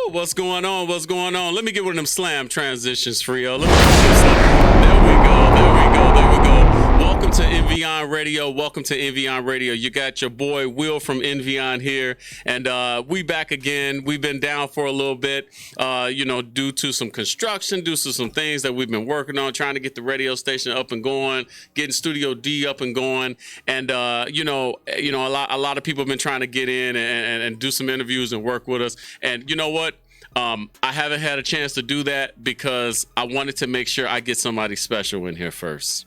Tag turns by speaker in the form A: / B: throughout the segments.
A: What's going on? What's going on? Let me get one of them slam transitions for you. There we go. There we go. There we go. Welcome to Envion Radio. Welcome to Envion Radio. You got your boy Will from Envion here, and we back again. We've been down for a little bit, due to some construction, due to some things that we've been working on, trying to get the radio station up and going, getting Studio D up and going, and a lot of people have been trying to get in and do some interviews and work with us. And you know what? I haven't had a chance to do that because I wanted to make sure I get somebody special in here first.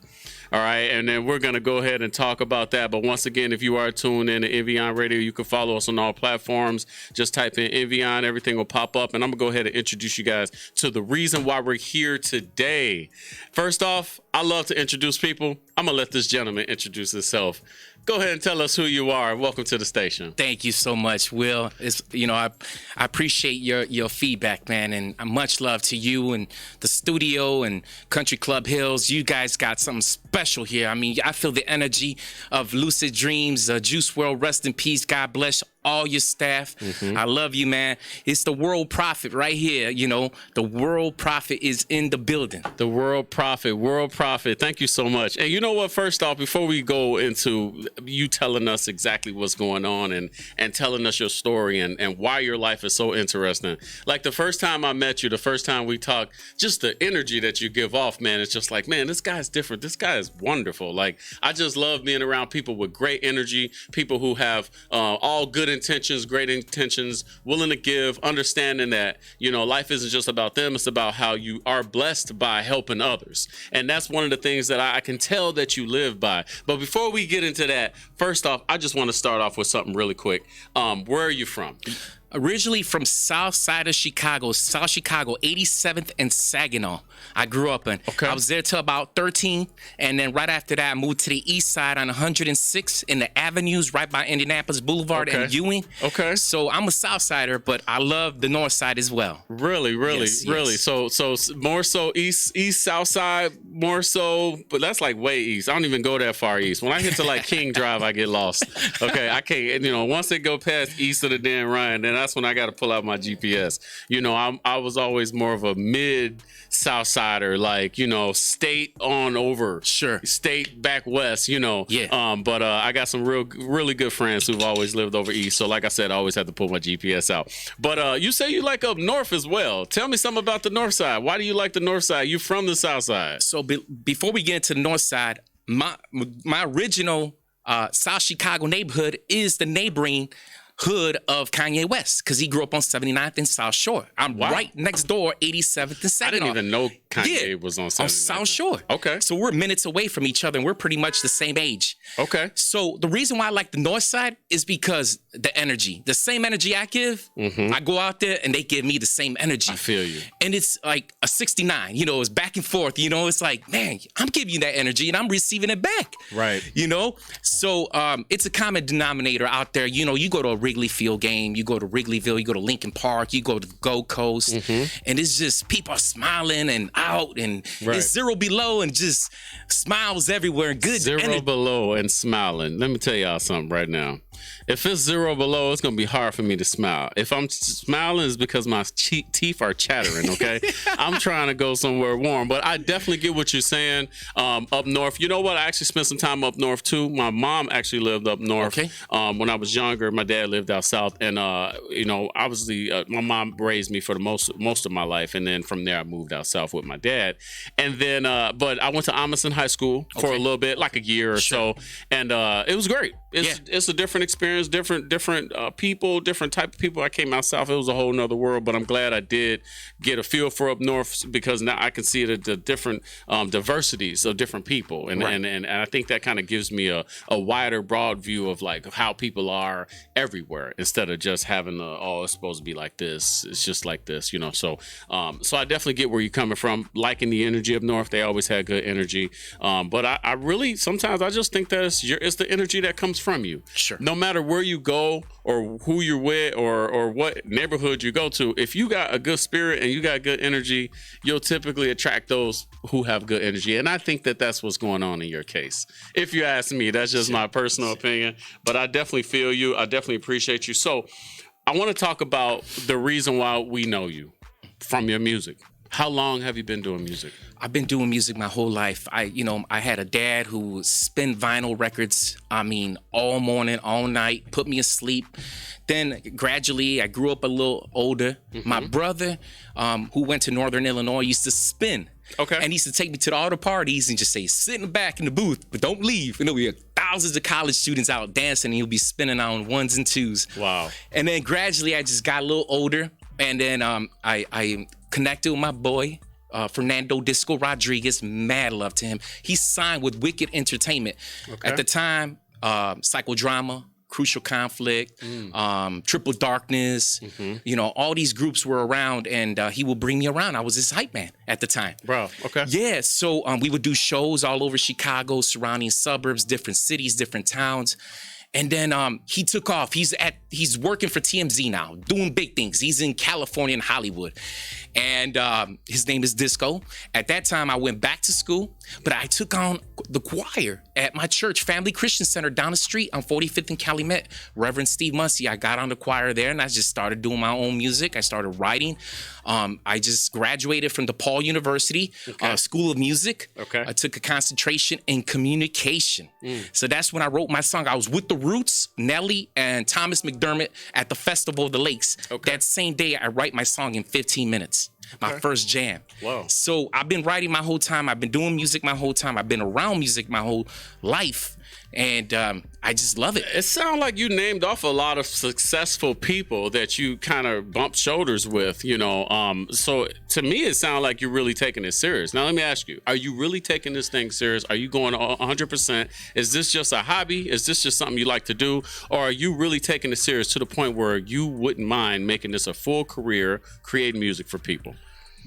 A: All right, and then we're going to go ahead and talk about that. But once again, if you are tuned in to Envion Radio, you can follow us on all platforms. Just type in Envion, everything will pop up. And I'm going to go ahead and introduce you guys to the reason why we're here today. First off, I love to introduce people. I'm going to let this gentleman introduce himself. Go ahead and tell us who you are. Welcome to the station.
B: Thank you so much, Will. I appreciate your feedback, man, and much love to you and the studio and Country Club Hills. You guys got something special here. I mean, I feel the energy of Lucid Dreams, Juice World. Rest in peace. God bless all your staff. I love you, man. It's the World Prophet right here. The World Prophet is in the building.
A: The World Prophet. Thank you so much. And you know what? First off, before we go into you telling us exactly what's going on and telling us your story and why your life is so interesting. Like the first time I met you, the first time we talked, just the energy that you give off, man, it's just like, man, this guy's different. This guy is wonderful. Like, I just love being around people with great energy, people who have all good intentions, great intentions, willing to give, understanding that, life isn't just about them. It's about how you are blessed by helping others. And that's one of the things that I can tell that you live by. But before we get into that, first off, I just want to start off with something really quick. Where are you from?
B: Originally from South Side of Chicago, South Chicago, 87th and Saginaw. I grew up in.
A: Okay.
B: I was there till about 13, and then right after that, I moved to the east side on 106 in the avenues right by Indianapolis Boulevard and Ewing.
A: Okay.
B: So I'm a South Sider, but I love the North Side as well.
A: Really.
B: Yes.
A: So more so east, South Side, more so, but that's like way east. I don't even go that far east. When I get to like King Drive, I get lost. Okay, I can't. Once they go past east of the Dan Ryan, then that's when I got to pull out my GPS. I was always more of a mid South Sider, like, state on over.
B: Sure.
A: State back west,
B: Yeah.
A: But I got some really good friends who've always lived over east. So like I said, I always had to pull my GPS out. But you say you like up north as well. Tell me something about the north side. Why do you like the north side? You from the south side.
B: So before we get into the north side, my original South Chicago neighborhood is the neighboring hood of Kanye West, because he grew up on 79th and South Shore. I'm right next door, 87th and Saginaw.
A: I didn't even know Kanye was on 79th.
B: On South Shore.
A: Okay.
B: So we're minutes away from each other, and we're pretty much the same age.
A: Okay.
B: So the reason why I like the north side is because the energy. The same energy I give, I go out there, and they give me the same energy.
A: I feel you.
B: And it's like a 69. It's back and forth. It's like, man, I'm giving you that energy, and I'm receiving it back.
A: Right.
B: So it's a common denominator out there. You go to a Wrigley Field game, you go to Wrigleyville, you go to Lincoln Park, you go to the Gold Coast, and it's just people are smiling and out, and it's zero below and just smiles everywhere and good.
A: Zero below and smiling. Let me tell y'all something right now. If it's zero below, it's going to be hard for me to smile. If I'm smiling, it's because my teeth are chattering, okay? I'm trying to go somewhere warm. But I definitely get what you're saying up north. You know what? I actually spent some time up north, too. My mom actually lived up north.
B: Okay.
A: When I was younger, my dad lived out south. And, obviously, my mom raised me for the most of my life. And then from there, I moved out south with my dad. And then, but I went to Amundsen High School for a little bit, like a year or so. And it was great. It's a different experience, different people, different type of people. I came out south, it was a whole nother world, but I'm glad I did get a feel for up north, because now I can see the different diversities of different people, and I think that kind of gives me a wider, broad view of like how people are everywhere, instead of just having it's supposed to be like this, it's just like this, so I definitely get where you're coming from, liking the energy up north. They always had good energy, but I really sometimes I just think that it's the energy that comes from you.
B: Sure.
A: No matter where you go or who you're with or what neighborhood you go to, if you got a good spirit and you got good energy, you'll typically attract those who have good energy. And I think that that's what's going on in your case. If you ask me, that's just my personal opinion. But I definitely feel you. I definitely appreciate you. So I want to talk about the reason why we know you from your music. How long have you been doing music?
B: I've been doing music my whole life. I had a dad who would spin vinyl records, all morning, all night, put me asleep. Then gradually, I grew up a little older. Mm-hmm. My brother, who went to Northern Illinois, used to spin.
A: Okay.
B: And he used to take me to all the parties and just say, sit in the back in the booth, but don't leave. And there'll be thousands of college students out dancing, and he'll be spinning on ones and twos.
A: Wow.
B: And then gradually, I just got a little older. And then I connected with my boy, Fernando Disco Rodriguez. Mad love to him. He signed with Wicked Entertainment. Okay. At the time, Psychodrama, Crucial Conflict, Triple Darkness, all these groups were around, and he would bring me around. I was his hype man at the time.
A: Bro, okay.
B: Yeah, so we would do shows all over Chicago, surrounding suburbs, different cities, different towns. And then he took off. He's working for TMZ now, doing big things. He's in California and Hollywood. And his name is Disco. At that time, I went back to school, but I took on the choir at my church, Family Christian Center down the street on 45th and Calumet. Reverend Steve Muncie, I got on the choir there, and I just started doing my own music. I started writing. I just graduated from DePaul University, School of Music. Okay. I took a concentration in communication. So that's when I wrote my song. I was with The Roots, Nelly, and Thomas McDermott at the Festival of the Lakes. Okay. That same day, I write my song in 15 minutes. Okay. My first jam. Wow. So I've been writing my whole time. I've been doing music my whole time. I've been around music my whole life. And I just love it.
A: It sounds like you named off a lot of successful people that you kind of bumped shoulders with, So to me, it sounds like you're really taking it serious. Now, let me ask you, are you really taking this thing serious? Are you going 100%? Is this just a hobby? Is this just something you like to do? Or are you really taking it serious to the point where you wouldn't mind making this a full career, creating music for people?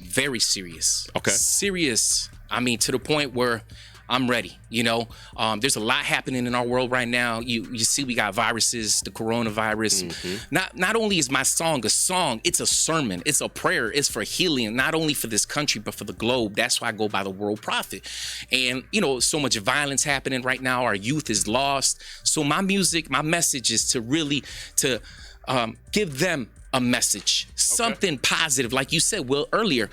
B: Very serious.
A: Okay.
B: Serious. To the point where I'm ready. There's a lot happening in our world right now. You see, we got viruses, the coronavirus. Mm-hmm. Not only is my song a song, it's a sermon, it's a prayer, it's for healing, not only for this country, but for the globe. That's why I go by the world prophet. And, so much violence happening right now. Our youth is lost. So my music, my message is to really give them a message, something positive. Like you said, Will, earlier,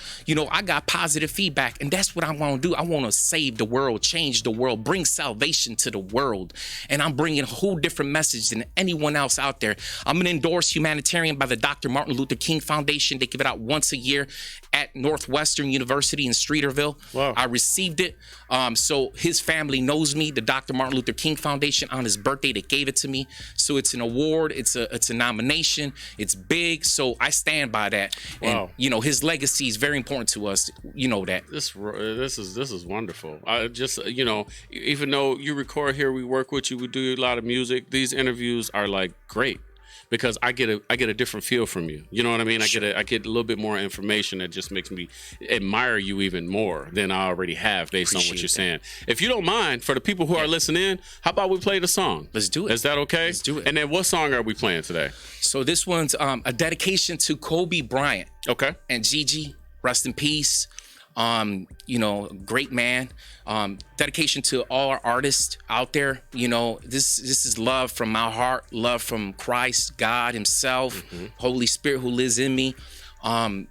B: I got positive feedback, and that's what I want to do. I want to save the world, change the world, bring salvation to the world. And I'm bringing a whole different message than anyone else out there. I'm an endorsed humanitarian by the Dr. Martin Luther King Foundation. They give it out once a year at Northwestern University in Streeterville. Wow. I received it. So his family knows me, the Dr. Martin Luther King Foundation. On his birthday, they gave it to me. So it's an award. It's a nomination. It's big. So I stand by that. Wow. And, his legacy is very important to us. You know that. This
A: is wonderful. I just, even though you record here, we work with you, we do a lot of music. These interviews are like great. Because I get a different feel from you. You know what I mean? Sure. I get a little bit more information that just makes me admire you even more than I already have based on what you're saying. If you don't mind, for the people who are listening in, how about we play the song?
B: Let's do it.
A: Is that okay?
B: Let's do it.
A: And then what song are we playing today?
B: So this one's a dedication to Kobe Bryant. Okay. And Gigi, rest in peace. Great man. Dedication to all our artists out there. This is love from my heart, love from Christ, God himself, Holy Spirit who lives in me.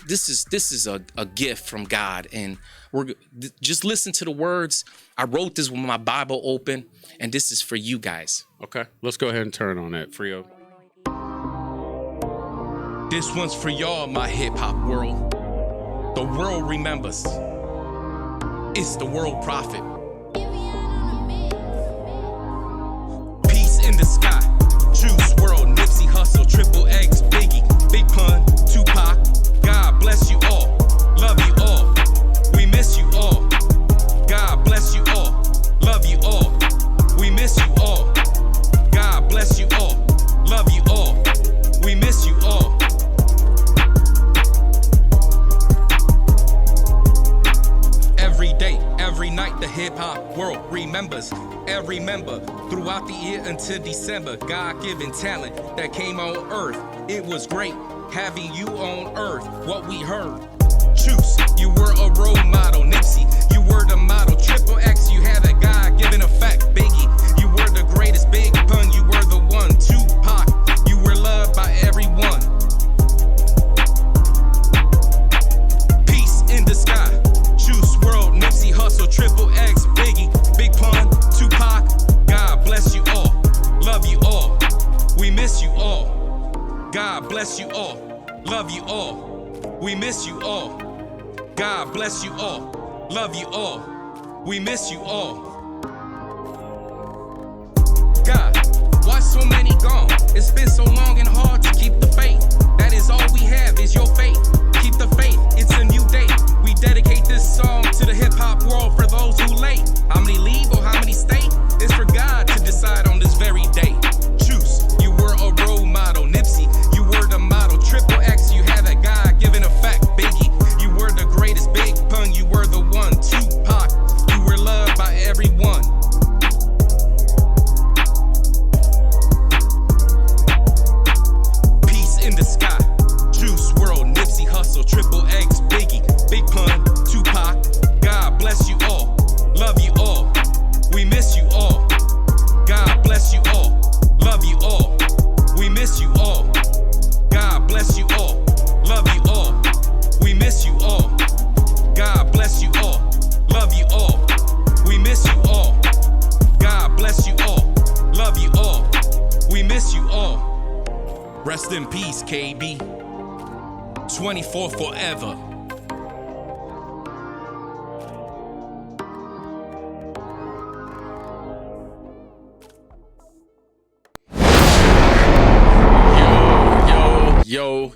B: This is a gift from God, and just listen to the words. I wrote this with my Bible open, and this is for you guys.
A: Okay, let's go ahead and turn on that, Frio.
B: This one's for y'all, my hip-hop world. The world remembers. It's the world prophet. Peace in the sky. Juice WRLD, Nipsey Hussle, Triple X, Biggie, Big Pun, Tupac. God bless you all. Love you all. We miss you all. God bless you all. Love you all. We miss you all. God bless you all. Love you all. We miss you all. Every day, every night, the
C: hip-hop world remembers every member throughout the year until December. God-given talent that came on earth. It was great having you on earth. What we heard. Juice, you were a role model. Nipsey, you were the model. Triple X, you had a God-given effect. Biggie, you were the greatest. Big Pun, you were the one. Tupac, you were loved by everyone. Peace in the sky. Juice World, Nipsey Hussle, Triple X, Biggie, Big Pun, Tupac. God bless you all. Love you all. We miss you all. God bless you all. Love you all. We miss you all. God bless you all. Love you all. We miss you all. God, why so many gone? It's been so long and hard to keep the faith. That is all we have is your faith. Keep the faith, it's a new day. We dedicate this song to the hip-hop world for those who late. How many leave or how many stay? It's for God to decide on this very day. Choose, you were a role model. Nipsey, you were the model. Triple X, you had a God-given effect. Biggie, you were the greatest. Big Pun, you were the one. Tupac, you were loved by everyone. Peace in the sky. Juice World, Nipsey Hussle, Triple X, Biggie, Big Pun, Tupac. God bless you all. Love you all. We miss you all. God bless you all. Love you all. We miss you all. God bless you all. Love you all. We miss you all. God bless you all. Love you all. We miss you all. God bless you all. Love you all. We miss you all. Rest in peace, KB. 24 forever.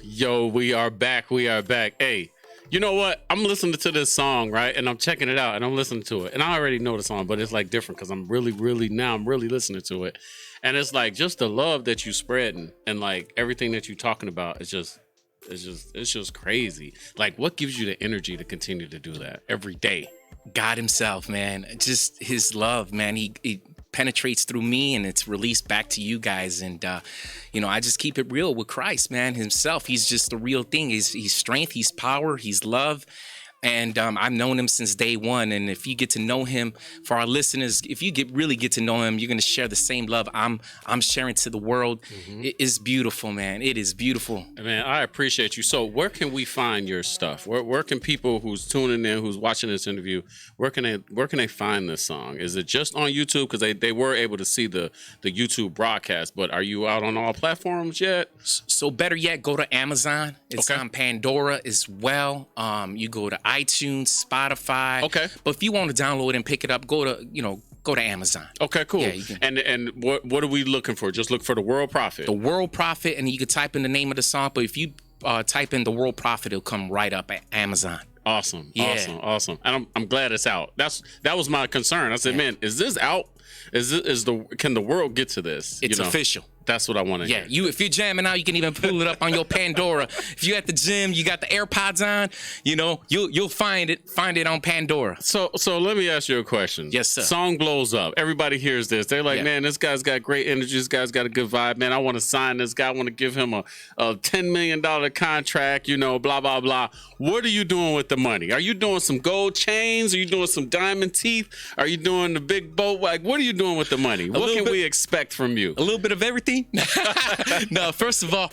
A: Yo, we are back. Hey, you know what? I'm listening to this song, right? And I'm checking it out and I'm listening to it. And I already know the song, but it's like different because I'm really listening to it. And it's like just the love that you spreading and like everything that you're talking about is just crazy. Like, what gives you the energy to continue to do that every day?
B: God himself, man. Just his love, man. He penetrates through me and it's released back to you guys. And, I just keep it real with Christ, man, himself. He's just the real thing. He's strength, he's power, he's love. And I've known him since day one. And if you get to know him, for our listeners, if you really get to know him, you're going to share the same love I'm sharing to the world. Mm-hmm. It is beautiful, man. It is beautiful.
A: Man, I appreciate you. So where can we find your stuff? Where can people who's tuning in, who's watching this interview, where can they find this song? Is it just on YouTube? Because they were able to see the YouTube broadcast, but are you out on all platforms yet?
B: So better yet, go to Amazon. It's on Pandora as well. You go to iTunes, Spotify. Okay. But if you want to download and pick it up, go to Amazon. Okay, cool. Yeah, you can.
A: And what are we looking for? Just look for The World Prophet.
B: The World Prophet, and you can type in the name of the song. But if you type in The World Prophet, it'll come right up at Amazon.
A: Awesome. Yeah. Awesome. And I'm glad it's out. That was my concern. I said, man, is this out? Can the world get to this?
B: It's official.
A: That's what I want to hear.
B: Yeah, if you're jamming out, you can even pull it up on your Pandora. If you're at the gym, you got the AirPods on, you'll find it on Pandora.
A: So let me ask you a question.
B: Yes, sir.
A: Song blows up. Everybody hears this. They're like, man, this guy's got great energy. This guy's got a good vibe. Man, I want to sign this guy. I want to give him a $10 million contract, blah, blah, blah. What are you doing with the money? Are you doing some gold chains? Are you doing some diamond teeth? Are you doing the big boat? Like, what are you doing with the money? What can we expect from you?
B: A little bit of everything. No, first of all,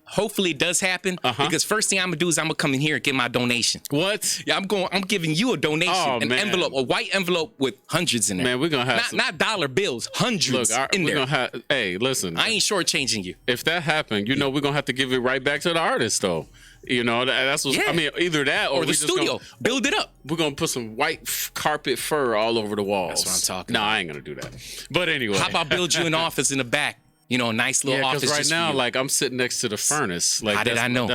B: hopefully it does happen because first thing I'm gonna do is I'm gonna come in here and get my donation.
A: What?
B: Yeah, I'm giving you a donation, envelope, a white envelope with hundreds in it.
A: Man, we're gonna have
B: not dollar bills, hundreds in there.
A: Hey, listen,
B: I ain't shortchanging you.
A: If that happened, we're gonna have to give it right back to the artist, though. That's what I mean. Either that or
B: the studio. Build it up.
A: We're gonna put some white carpet fur all over the walls.
B: That's what I'm talking
A: about.
B: No,
A: I ain't gonna do that. But anyway,
B: how about build you an office in the back? A nice little office.
A: Right now, like I'm sitting next to the furnace. Like
B: how did I know?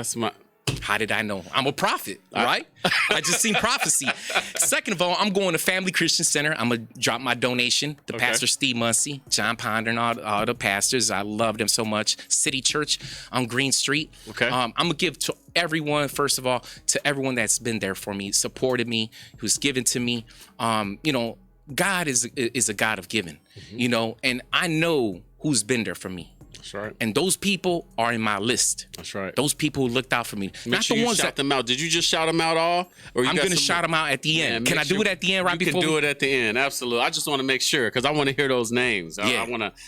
B: How did I know? I'm a prophet, right? I just seen prophecy. Second of all, I'm going to Family Christian Center. I'm going to drop my donation to Pastor Steve Muncie, John Ponder, and all the pastors. I love them so much. City Church on Green Street.
A: Okay.
B: I'm going to give to everyone, first of all, to everyone that's been there for me, supported me, who's given to me. You know, God is a God of giving, you know, and I know who's been there for me.
A: That's right.
B: And those people are in my list.
A: That's right.
B: Those people who looked out for me.
A: Make sure you shout them out. Did you just shout them out all? Or
B: I'm going to shout them out at the end. Can I do it at the end right before?
A: You can do it at the end. Absolutely. I just want to make sure because I want to hear those names.
B: Yeah.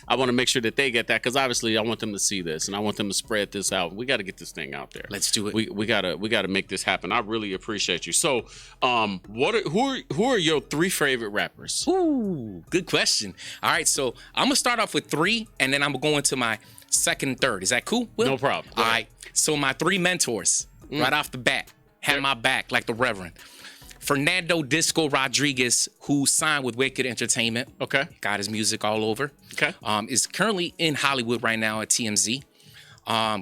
A: I want to make sure that they get that because obviously I want them to see this and I want them to spread this out. We got to get this thing out there.
B: Let's do it.
A: We gotta make this happen. I really appreciate you. So, who are your 3 favorite rappers?
B: Ooh, good question. All right, so I'm gonna start off with 3, and then I'm gonna go into my second and third. Is that cool, Will?
A: No problem.
B: All right. So my 3 mentors, right off the bat, had my back like the Reverend. Fernando Disco Rodriguez, who signed with Wicked Entertainment.
A: Okay.
B: Got his music all over.
A: Okay.
B: Is currently in Hollywood right now at TMZ.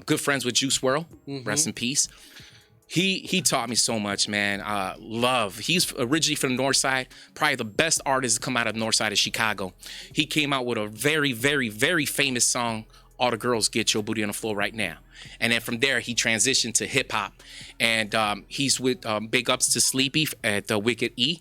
B: Good friends with Juice WRLD. Rest in peace. He taught me so much, man. Love. He's originally from the North Side. Probably the best artist to come out of the North Side of Chicago. He came out with a very, very, very famous song, All the Girls Get Your Booty on the Floor Right Now. And then from there, he transitioned to hip hop. And he's with big ups to Sleepy at the Wicked E.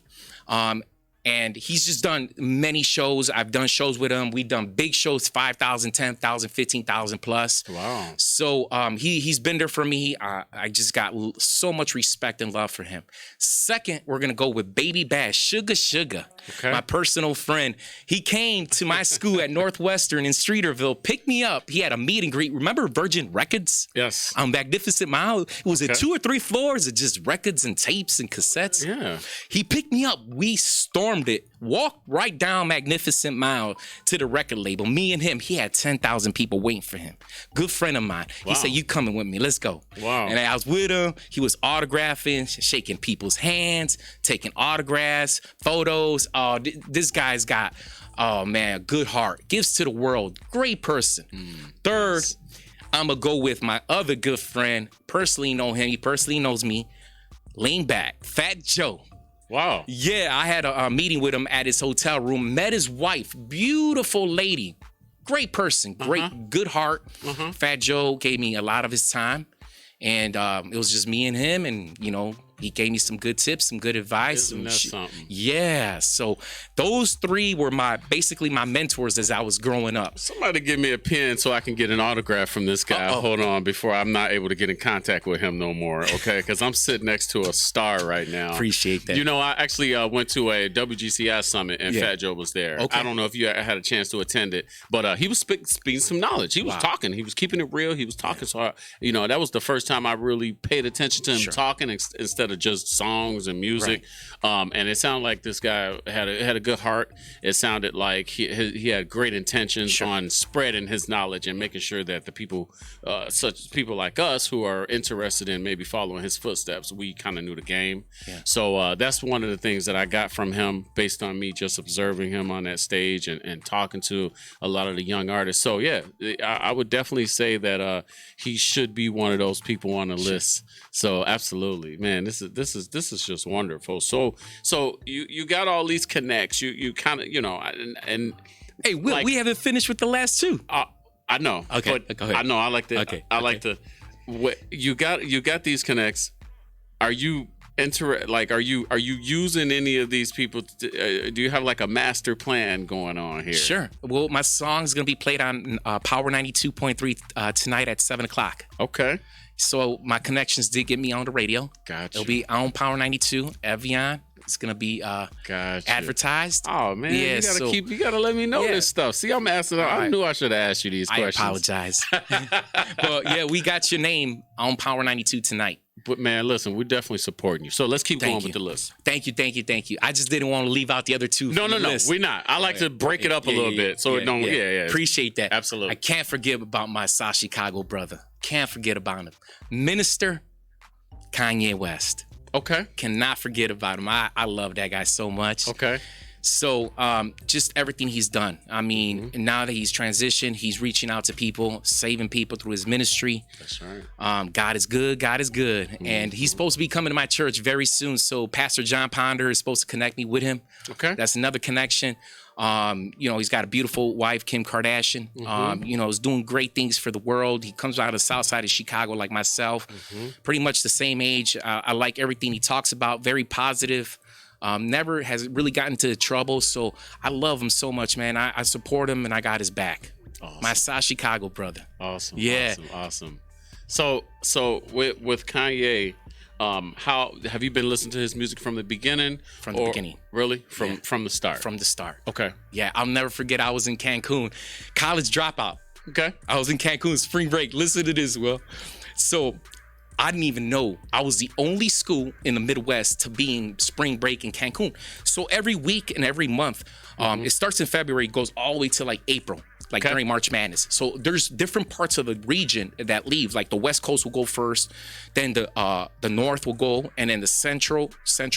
B: And he's just done many shows. I've done shows with him. We've done big shows, 5,000, 10,000, 15,000 plus.
A: Wow.
B: So he's been there for me. I just got so much respect and love for him. Second, we're going to go with Baby Bash, Sugar, my personal friend. He came to my school at Northwestern in Streeterville, picked me up. He had a meet and greet. Remember Virgin Records?
A: Yes.
B: On Magnificent Mile. It was at 2 or 3 floors of just records and tapes and cassettes.
A: Yeah.
B: He picked me up. We stormed it, walked right down Magnificent Mile to the record label. Me and him, he had 10,000 people waiting for him. Good friend of mine.
A: Wow.
B: He said, you coming with me, let's go.
A: Wow.
B: And I was with him. He was autographing, shaking people's hands, taking autographs, photos. This guy's got, oh man, good heart. Gives to the world. Great person. Third, I'm going to go with my other good friend. Personally know him. He personally knows me. Lean back. Fat Joe.
A: Wow.
B: Yeah, I had a meeting with him at his hotel room. Met his wife, beautiful lady, great person, great, good heart. Fat Joe gave me a lot of his time, and it was just me and him. And you know, he gave me some good tips, some good advice.
A: Isn't that something?
B: Yeah. So those 3 were basically my mentors as I was growing up.
A: Somebody give me a pen so I can get an autograph from this guy. Hold on, before I'm not able to get in contact with him no more, okay? Because I'm sitting next to a star right now.
B: Appreciate that.
A: You know, I actually went to a WGCI summit and Fat Joe was there.
B: Okay.
A: I don't know if you had a chance to attend it, but he was speaking some knowledge. He was talking. He was keeping it real. He was talking. So, you know, that was the first time I really paid attention to him talking instead of just songs and music. Right. And it sounded like this guy had a good heart. It sounded like he had great intentions on spreading his knowledge and making sure that the people, such people like us who are interested in maybe following his footsteps, we kind of knew the game. Yeah. So that's one of the things that I got from him based on me just observing him on that stage and talking to a lot of the young artists. So yeah, I would definitely say that he should be one of those people on the list. So absolutely, man, this is just wonderful. So you got all these connects. You kind of, you know, and
B: hey, Will, like, we haven't finished with the last 2.
A: I know.
B: Okay,
A: but
B: go ahead.
A: I know. I like to. Okay, I like to. You got these connects. Are you are you using any of these people? Do you have like a master plan going on here?
B: Sure. Well, my song's gonna be played on Power 92.3 tonight at 7:00.
A: Okay.
B: So my connections did get me on the radio.
A: Gotcha.
B: It'll be on Power 92, Evian. It's gonna be advertised.
A: Oh man,
B: yeah,
A: you gotta let me know this stuff. See, I'm asking. I knew I should have asked you these questions.
B: I apologize. But yeah, we got your name on Power 92 tonight.
A: But man, listen, we're definitely supporting you. So let's keep going with the list.
B: Thank you. I just didn't want to leave out the other 2.
A: No, we're not. I like to break it up a little bit. So
B: Appreciate that.
A: Absolutely.
B: I can't forget about my South Chicago brother. Can't forget about him. Minister Kanye West.
A: Okay.
B: Cannot forget about him. I love that guy so much.
A: Okay.
B: So just everything he's done. I mean, now that he's transitioned, he's reaching out to people, saving people through his ministry.
A: That's right.
B: God is good. God is good. And he's supposed to be coming to my church very soon. So Pastor John Ponder is supposed to connect me with him.
A: Okay.
B: That's another connection. He's got a beautiful wife, Kim Kardashian. Is doing great things for the world. He comes out of the south side of Chicago like myself, pretty much the same age. I like everything he talks about, very positive. Never has really gotten into trouble. So I love him so much, man. I support him and I got his back.
A: Awesome.
B: My South Chicago brother.
A: Awesome.
B: Yeah.
A: Awesome. So with Kanye, how have you been listening to his music from the beginning?
B: From the beginning.
A: Really? From the start?
B: From the start.
A: Okay.
B: Yeah, I'll never forget I was in Cancun, college dropout.
A: Okay.
B: I was in Cancun, spring break. Listen to this, Will. So I didn't even know I was the only school in the Midwest to be in spring break in Cancun. So every week and every month, it starts in February, goes all the way to like April, like during March Madness. So there's different parts of the region that leave. Like the West Coast will go first, then the North will go, and then the Central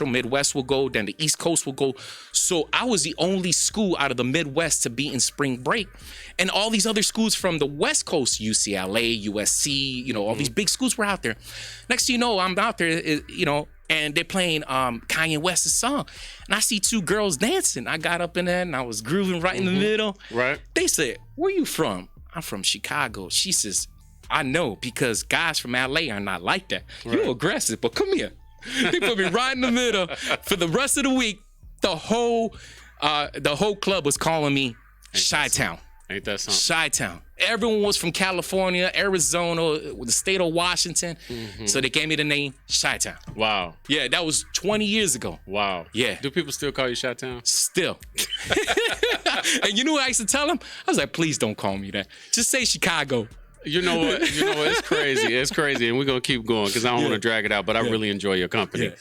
B: Midwest will go, then the East Coast will go. So I was the only school out of the Midwest to be in spring break. And all these other schools from the West Coast, UCLA, USC, all these big schools were out there. Next thing you know, I'm out there, and they're playing Kanye West's song. And I see two girls dancing. I got up in there and I was grooving right in the middle.
A: Right.
B: They said, "Where you from?" "I'm from Chicago." She says, "I know, because guys from LA are not like that. Right. You're aggressive, but come here." They put me right in the middle. For the rest of the week, the whole club was calling me Chi-Town.
A: Ain't that something?
B: Chi-Town. Everyone was from California, Arizona, the state of Washington. So they gave me the name Chi-Town.
A: Wow.
B: Yeah, that was 20 years ago.
A: Wow.
B: Yeah.
A: Do people still call you Chi-Town?
B: Still. And you know what I used to tell them? I was like, please don't call me that. Just say Chicago.
A: You know what? It's crazy. It's crazy. And we're going to keep going because I don't want to drag it out, but I really enjoy your company.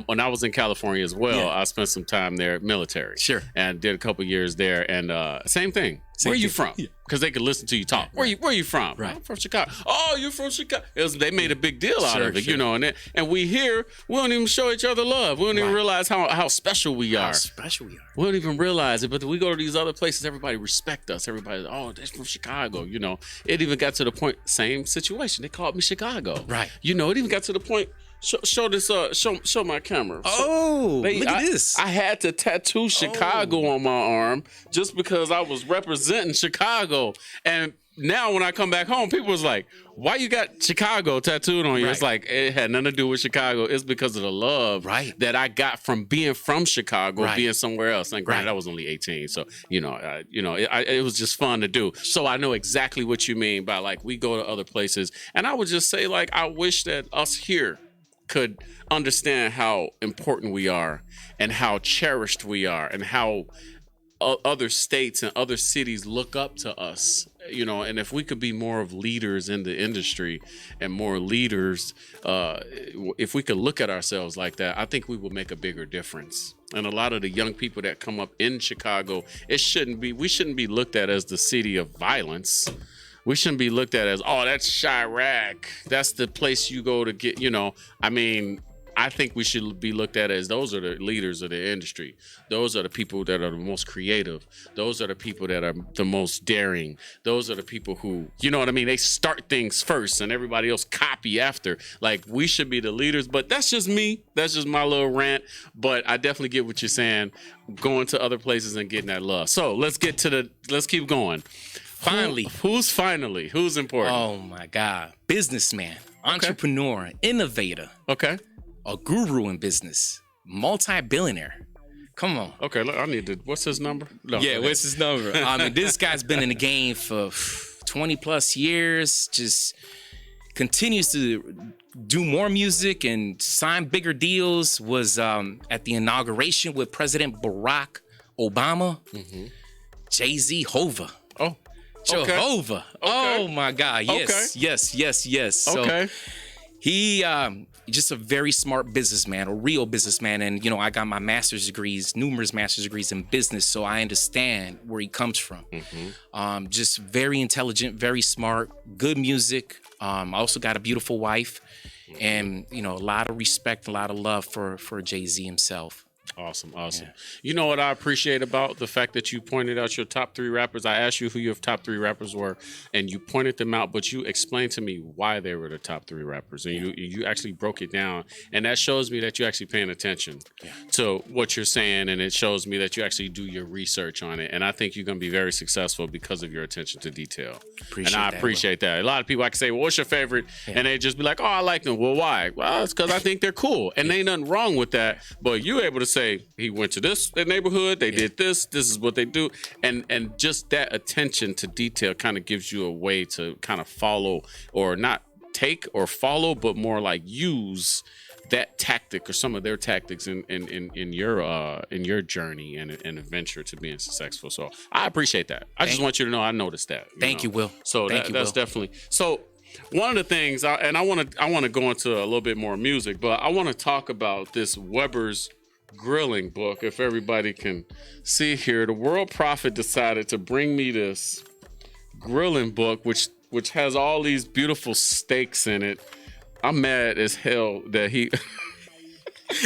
A: When I was in California as well, I spent some time there, military.
B: Sure.
A: And did a couple years there. And same thing. Where you from? Because they could listen to you talk. Where you from?
B: Right.
A: I'm from Chicago. Oh, you're from Chicago. They made a big deal out of it,
B: Sure.
A: And we here, we don't even show each other love. We don't even realize how special we are.
B: How special we are.
A: We don't even realize it, but we go to these other places, everybody respect us. Everybody, oh, they're from Chicago, It even got to the point, same situation. They called me Chicago.
B: Right.
A: It even got to the point, show my camera.
B: Look at this.
A: I had to tattoo Chicago on my arm just because I was representing Chicago. And now when I come back home, people was like, why you got Chicago tattooed on you? Right. It's like, it had nothing to do with Chicago. It's because of the love that I got from being from Chicago, being somewhere else. And granted, I was only 18. So, it was just fun to do. So I know exactly what you mean by like, we go to other places. And I would just say like, I wish that us here could understand how important we are and how cherished we are and how other states and other cities look up to us, and if we could be more of leaders in the industry and more leaders, if we could look at ourselves like that, I think we will make a bigger difference. And a lot of the young people that come up in Chicago, we shouldn't be looked at as the city of violence. We shouldn't be looked at as, oh, that's Chirac. That's the place you go to get, I think we should be looked at as those are the leaders of the industry. Those are the people that are the most creative. Those are the people that are the most daring. Those are the people who, they start things first and everybody else copy after. Like, we should be the leaders, but that's just me. That's just my little rant. But I definitely get what you're saying, going to other places and getting that love. So let's keep going.
B: Finally.
A: Who's important?
B: Oh my God. Businessman, entrepreneur, innovator.
A: Okay.
B: A guru in business, multi-billionaire. Come on.
A: Okay, look, what's his number? No,
B: what's his number? This guy's been in the game for 20 plus years, just continues to do more music and sign bigger deals, was at the inauguration with President Barack Obama. Jay-Z Hova.
A: Oh.
B: Jehovah.
A: Okay.
B: Oh my God. Yes. So he just a very smart businessman, a real businessman. And, I got my numerous master's degrees in business. So I understand where he comes from. Just very intelligent, very smart, good music. I also got a beautiful wife and, a lot of respect, a lot of love for Jay-Z himself.
A: Awesome. Awesome.
B: Yeah.
A: You know what I appreciate about the fact that you pointed out your top 3 rappers? I asked you who your top 3 rappers were, and you pointed them out, but you explained to me why they were the top 3 rappers, and you actually broke it down, and that shows me that you're actually paying attention to what you're saying, and it shows me that you actually do your research on it, and I think you're going to be very successful because of your attention to detail. I appreciate that. A lot of people, I can say, well, what's your favorite? And they just be like, oh, I like them. Well, why? Well, it's because I think they're cool, and ain't nothing wrong with that, but you're able to say, he went to this neighborhood, they did this is what they do, and just that attention to detail kind of gives you a way to kind of follow, or not take or follow, but more like use that tactic or some of their tactics in your journey and adventure to being successful. So I appreciate that. I just want you to know I noticed that.
B: Thank you, Will.
A: So that's definitely so. One of the things, and I want to go into a little bit more music, but I want to talk about this Weber's grilling book. If everybody can see here, the World Prophet decided to bring me this grilling book, which has all these beautiful steaks in it. I'm mad as hell that he.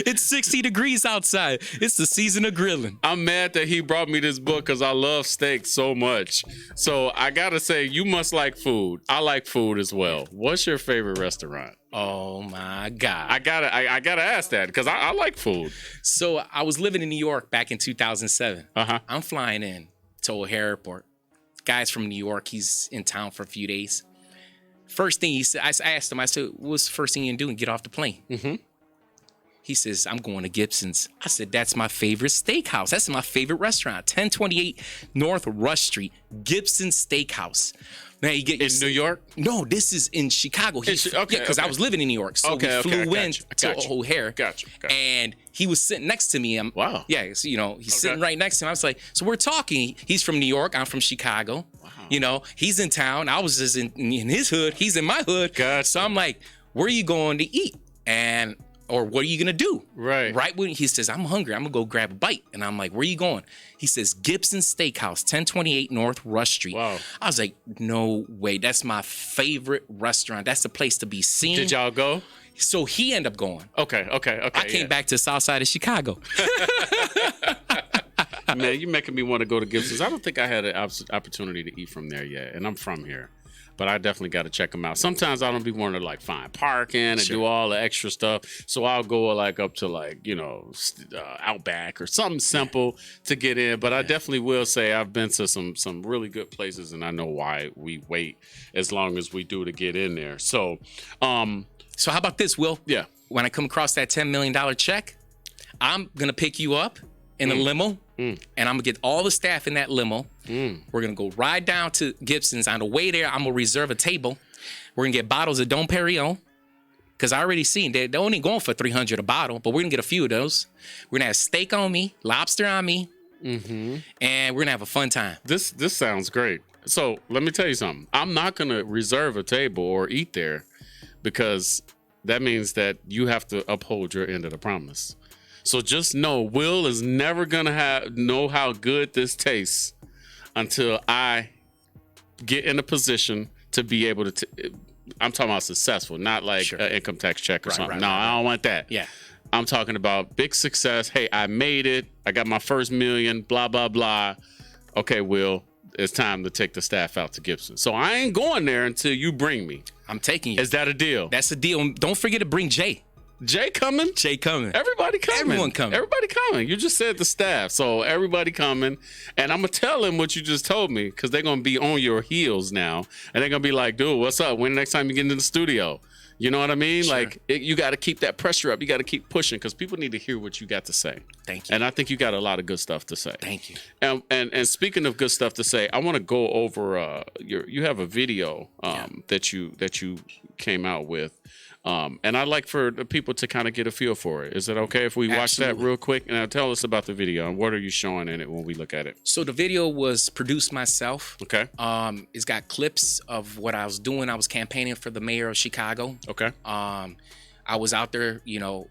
B: It's 60 degrees outside. It's the season of grilling.
A: I'm mad that he brought me this book because I love steak so much. So I gotta say, you must like food. I like food as well. What's your favorite restaurant?
B: Oh my God.
A: I gotta ask that because I like food.
B: So I was living in New York back in 2007.
A: Uh-huh.
B: I'm flying in to O'Hare Airport. Guy's from New York. He's in town for a few days. First thing he said, I asked him, I said, what's the first thing you do and get off the plane?
A: Mm-hmm.
B: He says, I'm going to Gibson's. I said, that's my favorite steakhouse. That's my favorite restaurant. 1028 North Rush Street, Gibson's Steakhouse. Now you get
A: in New York?
B: No, this is in Chicago. Because I was living in New York. So we flew in to O'Hare.
A: Gotcha.
B: And he was sitting next to me.
A: Wow.
B: Yeah, so, he's sitting right next to me. I was like, so we're talking. He's from New York. I'm from Chicago. Wow. He's in town. I was just in his hood. He's in my hood.
A: Gotcha.
B: So I'm like, where are you going to eat? Or what are you gonna do?
A: Right.
B: Right when he says, I'm hungry, I'm gonna go grab a bite. And I'm like, where are you going? He says, Gibson's Steakhouse, 1028 North Rush Street.
A: Wow.
B: I was like, no way. That's my favorite restaurant. That's the place to be seen.
A: Did y'all go?
B: So he ended up going.
A: Okay.
B: I came back to the south side of Chicago.
A: Man, you're making me want to go to Gibson's. I don't think I had an opportunity to eat from there yet, and I'm from here. But I definitely got to check them out. Sometimes I don't be wanting to find parking and do all the extra stuff. So I'll go up to Outback or something simple to get in. But I definitely will say I've been to some really good places, and I know why we wait as long as we do to get in there. So,
B: So how about this, Will?
A: Yeah.
B: When I come across that $10 million check, I'm gonna pick you up in a limo, and I'm gonna get all the staff in that limo. We're gonna go ride down to Gibson's. On the way there, I'm gonna reserve a table. We're gonna get bottles of Dom Perignon, because I already seen they're only going for $300 a bottle, but we're gonna get a few of those. We're gonna have steak on me, lobster on me, and we're gonna have a fun time.
A: This sounds great. So let me tell you something. I'm not gonna reserve a table or eat there because that means that you have to uphold your end of the promise. So just know, Will is never gonna know how good this tastes until I get in a position to be able to. I'm talking about successful, not an income tax check or something. No, I don't want that.
B: Yeah,
A: I'm talking about big success. Hey, I made it. I got my first million. Blah blah blah. Okay, Will, it's time to take the staff out to Gibson. So I ain't going there until you bring me.
B: I'm taking you.
A: Is that a deal?
B: That's a deal. Don't forget to bring Jay.
A: Jay coming?
B: Jay coming.
A: Everybody coming.
B: Everyone coming.
A: Everybody coming. You just said the staff. So everybody coming. And I'm going to tell them what you just told me because they're going to be on your heels now. And they're going to be like, dude, what's up? When the next time you get into the studio? You know what I mean?
B: Sure.
A: You got to keep that pressure up. You got to keep pushing because people need to hear what you got to say.
B: Thank you.
A: And I think you got a lot of good stuff to say.
B: Thank you.
A: And speaking of good stuff to say, I want to go over you have a video that you came out with. And I'd like for the people to kind of get a feel for it. Is it okay if we watch that real quick? And tell us about the video and what are you showing in it when we look at it?
B: So the video was produced myself.
A: Okay.
B: It's got clips of what I was doing. I was campaigning for the mayor of Chicago.
A: Okay.
B: I was out there,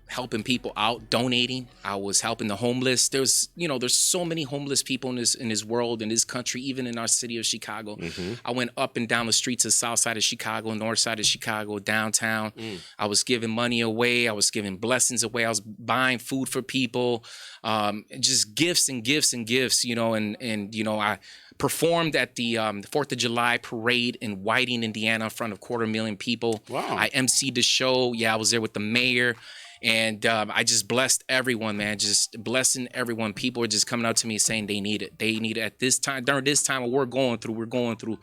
B: helping people out, donating. I was helping the homeless. There's so many homeless people in this world, in this country, even in our city of Chicago. I went up and down the streets of the south side of Chicago, north side of Chicago, downtown. I was giving money away. I was giving blessings away. I was buying food for people, just gifts and gifts and gifts, I performed at the 4th of July parade in Whiting, Indiana, in front of 250,000 people.
A: Wow.
B: I emceed the show. Yeah, I was there with the mayor. And I just blessed everyone, man, just blessing everyone. People are just coming out to me saying they need it. They need it at this time, during this time we're going through,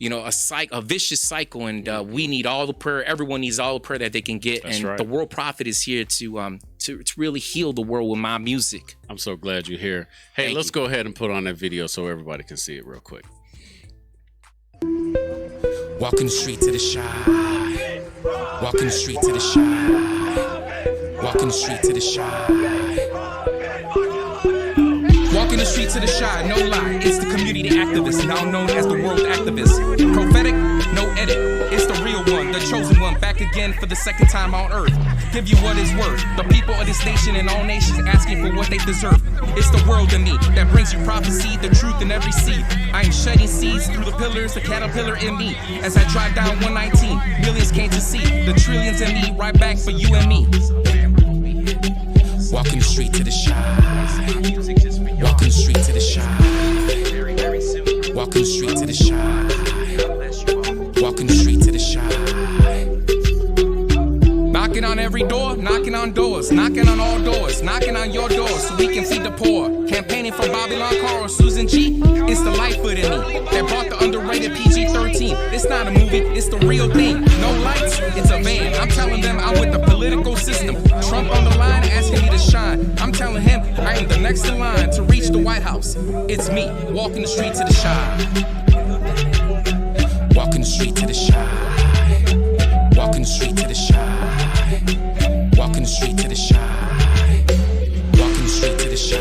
B: a vicious cycle, and we need all the prayer. Everyone needs all the prayer that they can get.
A: That's
B: and
A: right.
B: The World Prophet is here to really heal the world with my music.
A: I'm so glad you're here. Hey,
B: Thank
A: let's
B: you.
A: go ahead and put on that video so everybody can see it real quick.
B: Walking the street to the shy. Walking the street to the shy. Walking the street to the shy. Walking the street to the shy, no lie. It's the community activist, now known as the world activist. Prophetic, no edit. It's the real one, the chosen one, back again for the second time on earth. Give you what it's worth. The people of this nation and all nations asking for what they deserve. It's the world in me that brings you prophecy, the truth in every seed. I am shedding seeds through the pillars, the caterpillar in me. As I drive down 119, millions came to see the trillions in me, right back for you and me. Walking the street to the shy. Walking the street to the shy. Walking the street to the shy. Walking the street to the shy. Knocking on every door, knocking on doors, knocking on all doors, knocking on your doors so we can feed the poor. Campaigning for Babylon Carl or Susan G. It's the Lightfoot in me that brought the underrated PG-13. It's not a movie, it's the real thing. No lights, it's a van. I'm telling them I'm with the political system. Trump on the line asking me to shine. I'm telling him I am the next in line to reach the White House. It's me, walking the street to the shy. Walking the street to the shy. Walking the street to the shy. Walking the street to the shy. Walking the street to the shy.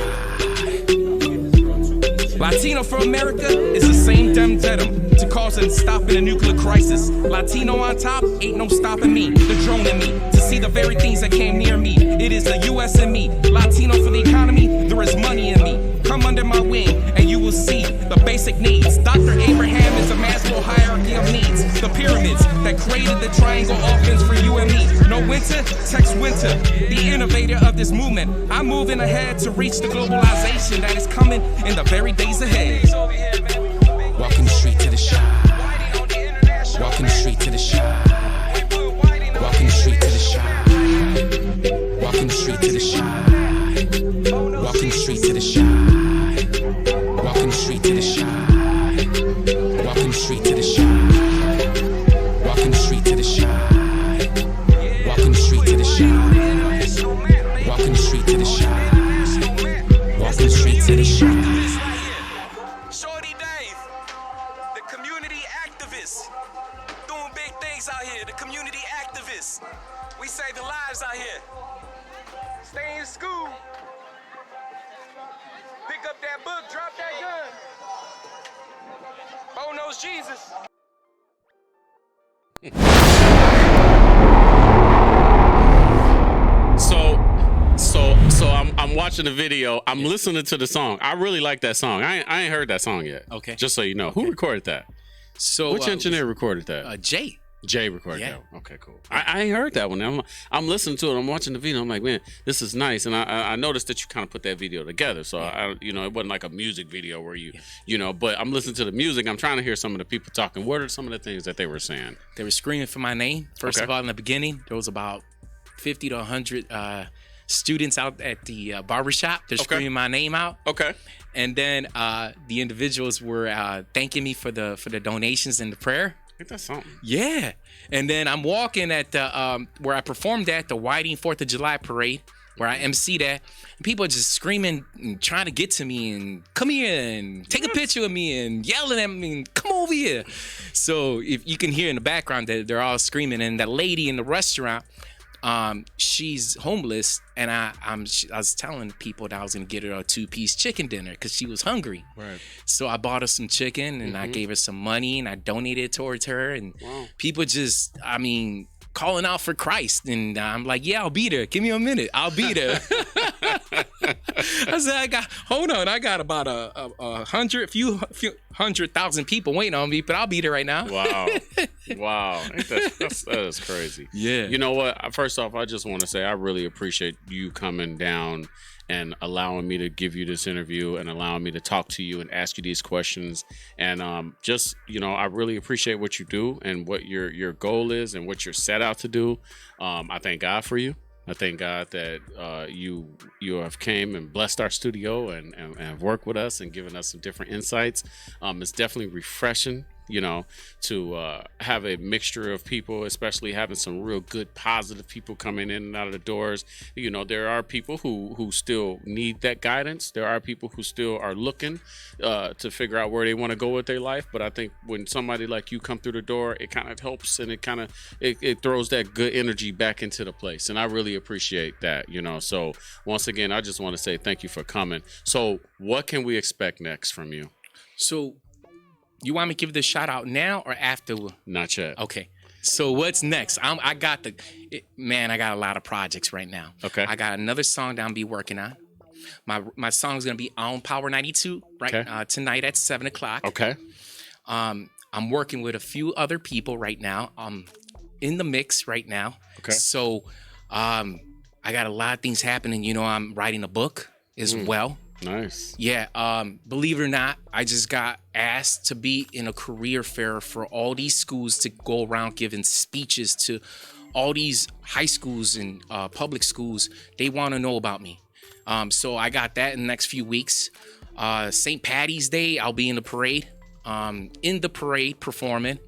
B: Latino for America is the same dem denim to cause and stopping a nuclear crisis. Latino on top, ain't no stopping me. The drone in me, to see the very things that came near me. It is the U.S. in me. Latino for the economy, there is money in me. Come under my wing, and you will see the basic needs. Dr. Abraham is a Maslow hierarchy of needs. The pyramids that created the triangle offense for you and me. No winter, text winter. The innovator of this movement. I'm moving ahead to reach the globalization that is coming in the very days ahead. Walking the street to the shy. Walking the street to the shy. Walking the street to the shy. Walking the street to the shy. Walking the street to the shy. Walking the street to the shy. Walking the street to the shy. Walking the street to the shy. Walking the street to the shy. Walking the street to the shy. Walking the street to the shy.
C: Shorty Dave, the community activist, doing big things out here. The community activists, we saving lives out here. Stay in school. Pick up that book, drop that gun. Oh knows Jesus.
A: So I'm watching the video. I'm listening to the song. I really like that song. I ain't heard that song yet.
B: Okay.
A: Just so you know, who recorded that?
B: So
A: Which engineer recorded that?
B: Jay.
A: Jay recorded
B: Yeah.
A: that one. Okay, cool. I ain't heard that one. I'm listening to it. I'm watching the video. I'm like, man, this is nice. And I noticed that you kind of put that video together. So it wasn't like a music video where but I'm listening to the music. I'm trying to hear some of the people talking. What are some of the things that they were saying?
B: They were screaming for my name. First
A: Okay.
B: of all, in the beginning, there was about 50 to 100 students out at the barbershop. They're screaming my name out.
A: Okay.
B: And then the individuals were thanking me for the donations and the prayer.
A: Ain't that something?
B: Yeah. And then I'm walking at the where I performed at the Whiting 4th of July parade, where I emceed at. And people are just screaming and trying to get to me and come here and take a picture of me and yelling at me and come over here. So if you can hear in the background that they're all screaming, and that lady in the restaurant, she's homeless, and I was telling people that I was gonna get her a 2-piece chicken dinner because she was hungry.
A: Right.
B: So I bought her some chicken, and I gave her some money, and I donated it towards her. And people just, calling out for Christ. And I'm like, yeah, I'll be there. Give me a minute. I'll be there. I said, I got about a few 100,000 people waiting on me, but I'll be there right now.
A: Wow. Wow. That is crazy.
B: Yeah.
A: You know what? First off, I just want to say I really appreciate you coming down and allowing me to give you this interview and allowing me to talk to you and ask you these questions. And just, I really appreciate what you do and what your goal is and what you're set out to do. I thank God for you. I thank God that you have came and blessed our studio and have worked with us and given us some different insights. It's definitely refreshing, to have a mixture of people, especially having some real good, positive people coming in and out of the doors. There are people who still need that guidance. There are people who still are looking to figure out where they want to go with their life. But I think when somebody like you come through the door, it kind of helps and it throws that good energy back into the place. And I really appreciate that, So once again, I just want to say thank you for coming. So what can we expect next from you?
B: So you want me to give this shout out now or after?
A: Not yet.
B: Okay. So what's next? I got a lot of projects right now.
A: Okay.
B: I got another song that I'm be working on. My song's gonna be on Power 92 tonight at 7:00.
A: Okay.
B: I'm working with a few other people right now. I'm in the mix right now.
A: Okay.
B: So I got a lot of things happening. I'm writing a book as well.
A: Nice.
B: Yeah. Believe it or not, I just got asked to be in a career fair for all these schools to go around giving speeches to all these high schools and public schools. They want to know about me. So I got that in the next few weeks. St. Patty's Day, I'll be in the parade. Performing.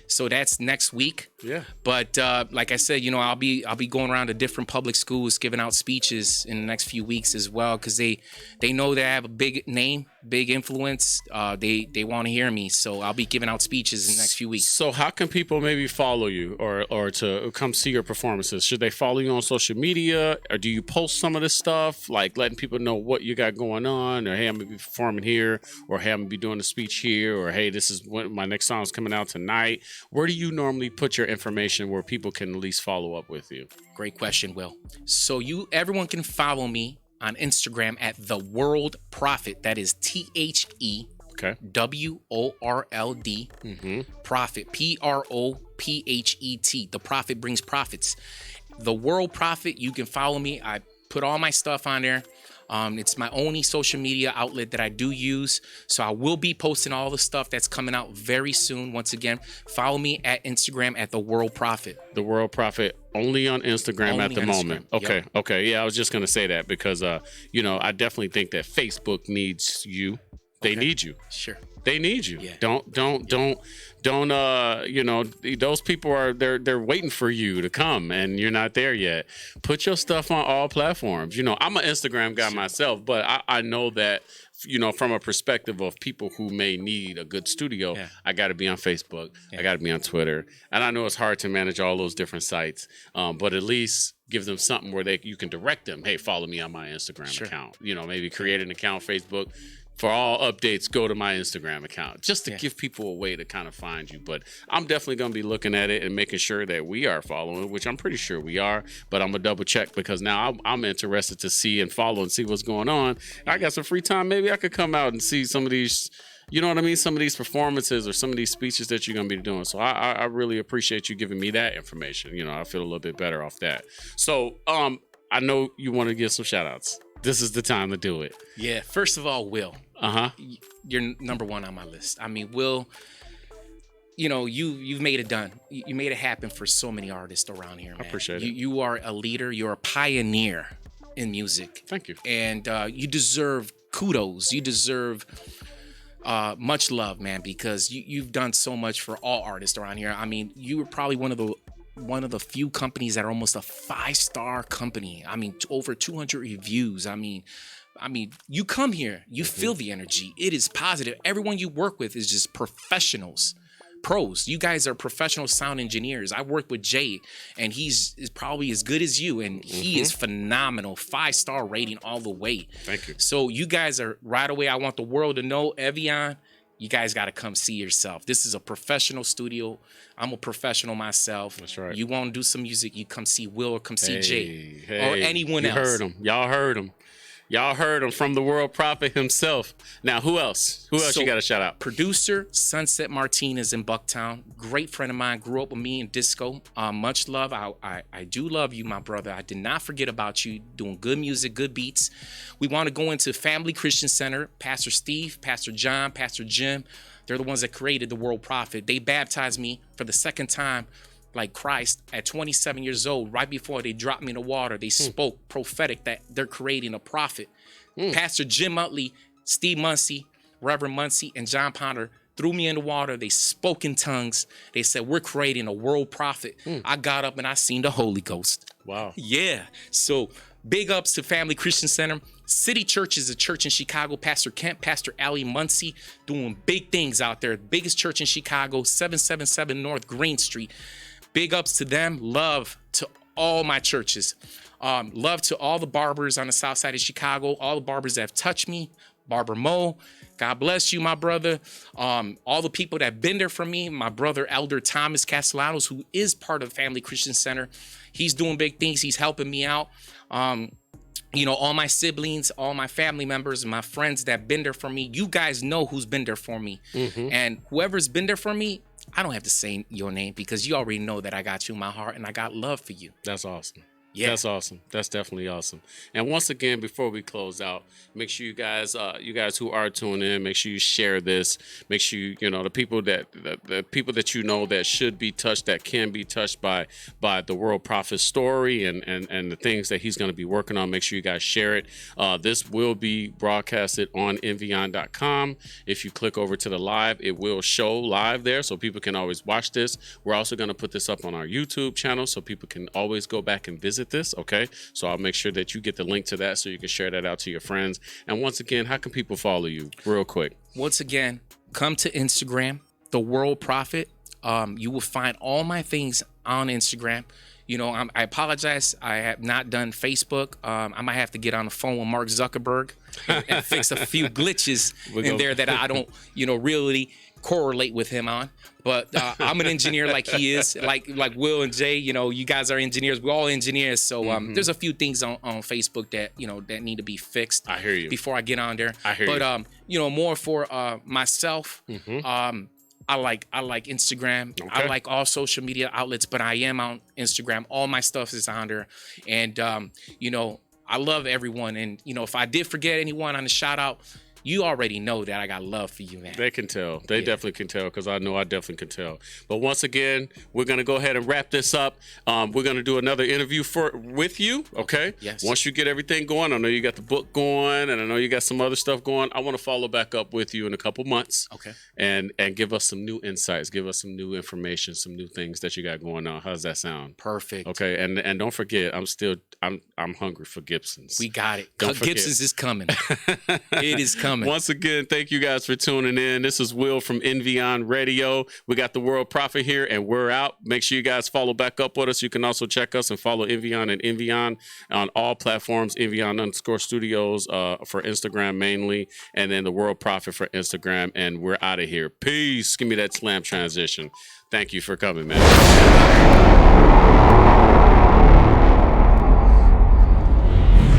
B: So that's next week.
A: Yeah.
B: But like I said, I'll be going around to different public schools giving out speeches in the next few weeks as well, because they know that I have a big name, big influence. They want to hear me, so I'll be giving out speeches in the next few weeks.
A: So how can people maybe follow you or to come see your performances? Should they follow you on social media, or do you post some of this stuff, like letting people know what you got going on, or hey, I'm gonna be performing here, or hey, I'm gonna be doing a speech here, or hey, this is when my next song is coming out tonight? Where do you normally put your information where people can at least follow up with you?
B: Great question, Will. So everyone can follow me on Instagram at The World Prophet. That is TheWorld. Prophet. Prophet. The Prophet brings profits. The World Prophet. You can follow me. I put all my stuff on there. It's my only social media outlet that I do use. So I will be posting all the stuff that's coming out very soon. Once again, follow me at Instagram at The World Prophet.
A: The World Prophet only on Instagram at the moment. Okay.
B: Yep.
A: Okay. Yeah, I was just going to say that because, I definitely think that Facebook needs you. They need you.
B: Sure.
A: They need you.
B: Yeah.
A: Don't those people are they're waiting for you to come and you're not there yet. Put your stuff on all platforms. I'm an Instagram guy myself, but I know that, from a perspective of people who may need a good studio, I got to be on Facebook. I got to be on Twitter. And I know it's hard to manage all those different sites, but at least give them something where you can direct them. Hey, follow me on my Instagram account. Maybe create an account, Facebook. For all updates, go to my Instagram account just to give people a way to kind of find you. But I'm definitely going to be looking at it and making sure that we are following, which I'm pretty sure we are. But I'm going to double check because now I'm interested to see and follow and see what's going on. I got some free time. Maybe I could come out and see some of these, some of these performances or some of these speeches that you're going to be doing. So I really appreciate you giving me that information. I feel a little bit better off that. So I know you want to give some shout outs. This is the time to do it.
B: Yeah. First of all, Will. You're number one on my list. I mean, Will, you've made it done. You made it happen for so many artists around here, man.
A: I appreciate it.
B: You are a leader. You're a pioneer in music.
A: Thank you.
B: And you deserve kudos. You deserve much love, man, because you've done so much for all artists around here. I mean, you were probably one of the few companies that are almost a 5-star company. I mean, over 200 reviews. I mean, you come here, you feel the energy. It is positive. Everyone you work with is just professionals, pros. You guys are professional sound engineers. I work with Jay, and he's probably as good as you, and he is phenomenal. 5-star rating all the way.
A: Thank you.
B: So you guys are right away. I want the world to know, Evian, you guys got to come see yourself. This is a professional studio. I'm a professional myself.
A: That's right.
B: You want to do some music, you come see Will or come see Jay or
A: Hey,
B: anyone else.
A: You heard him. Y'all heard him. Y'all heard him from the world prophet himself. Now, who else? Who else
B: So,
A: you got to shout out?
B: Producer Sunset Martinez in Bucktown. Great friend of mine. Grew up with me in disco. Much love. I do love you, my brother. I did not forget about you. Doing good music, good beats. We want to go into Family Christian Center. Pastor Steve, Pastor John, Pastor Jim. They're the ones that created the world prophet. They baptized me for the second time like Christ at 27 years old. Right before they dropped me in the water, they spoke prophetic that they're creating a prophet. Pastor Jim Utley, Steve Muncie, Reverend Muncie, and John Ponder threw me in the water. They spoke in tongues. They said, we're creating a world prophet. I got up and I seen the Holy Ghost.
A: Wow.
B: Yeah. So big ups to Family Christian Center. City Church is a church in Chicago. Pastor Kent, Pastor Ali Muncie doing big things out there. Biggest church in Chicago, 777 North Green Street. Big ups to them. Love to all my churches. Love to all the barbers on the south side of Chicago. All the barbers that have touched me. Barber Mo, God bless you, my brother. All the people that have been there for me. My brother, Elder Thomas Castellanos, who is part of Family Christian Center. He's doing big things. He's helping me out. All my siblings, all my family members, and my friends that have been there for me. You guys know who's been there for me. And whoever's been there for me, I don't have to say your name because you already know that I got you in my heart and I got love for you.
A: That's awesome.
B: Yeah.
A: That's awesome. That's definitely awesome. And once again, before we close out, make sure you guys who are tuning in, make sure you share this. Make sure the people that you know that should be touched, that can be touched by the world prophet story and the things that he's going to be working on. Make sure you guys share it. This will be broadcasted on envion.com. If you click over to the live, it will show live there, so people can always watch this. We're also going to put this up on our YouTube channel, so people can always go back and visit this. Okay, so I'll make sure that you get the link to that so you can share that out to your friends. And once again, how can people follow you real quick?
B: Once again, come to Instagram, The World Prophet. You will find all my things on Instagram. I apologize. I have not done Facebook. I might have to get on the phone with Mark Zuckerberg and fix a few glitches in there that I don't, really correlate with him on. But I'm an engineer like he is, like Will and Jay. You guys are engineers. We're all engineers. So there's a few things on Facebook that that need to be fixed.
A: I hear you.
B: Before I get on there.
A: I hear you.
B: But more for myself. I like Instagram.
A: Okay.
B: I like all social media outlets, but I am on Instagram. All my stuff is on there. And I love everyone. And if I did forget anyone on the shout out, you already know that I got love for you, man.
A: They can tell. They definitely can tell, because I know I definitely can tell. But once again, we're going to go ahead and wrap this up. We're going to do another interview with you, okay?
B: Yes.
A: Once you get everything going, I know you got the book going, and I know you got some other stuff going. I want to follow back up with you in a couple months.
B: Okay.
A: And give us some new insights, give us some new information, some new things that you got going on. How's that sound?
B: Perfect.
A: Okay, and don't forget, I'm hungry for Gibsons.
B: We got it.
A: Don't forget.
B: Gibsons is coming. It is coming.
A: Once again, thank you guys for tuning in. This is Will from Envion Radio. We got the World Prophet here, and we're out. Make sure you guys follow back up with us. You can also check us and follow Envion and Envion on all platforms. Envion_studios for Instagram mainly, and then the World Prophet for Instagram. And we're out of here. Peace. Give me that slam transition. Thank you for coming, man.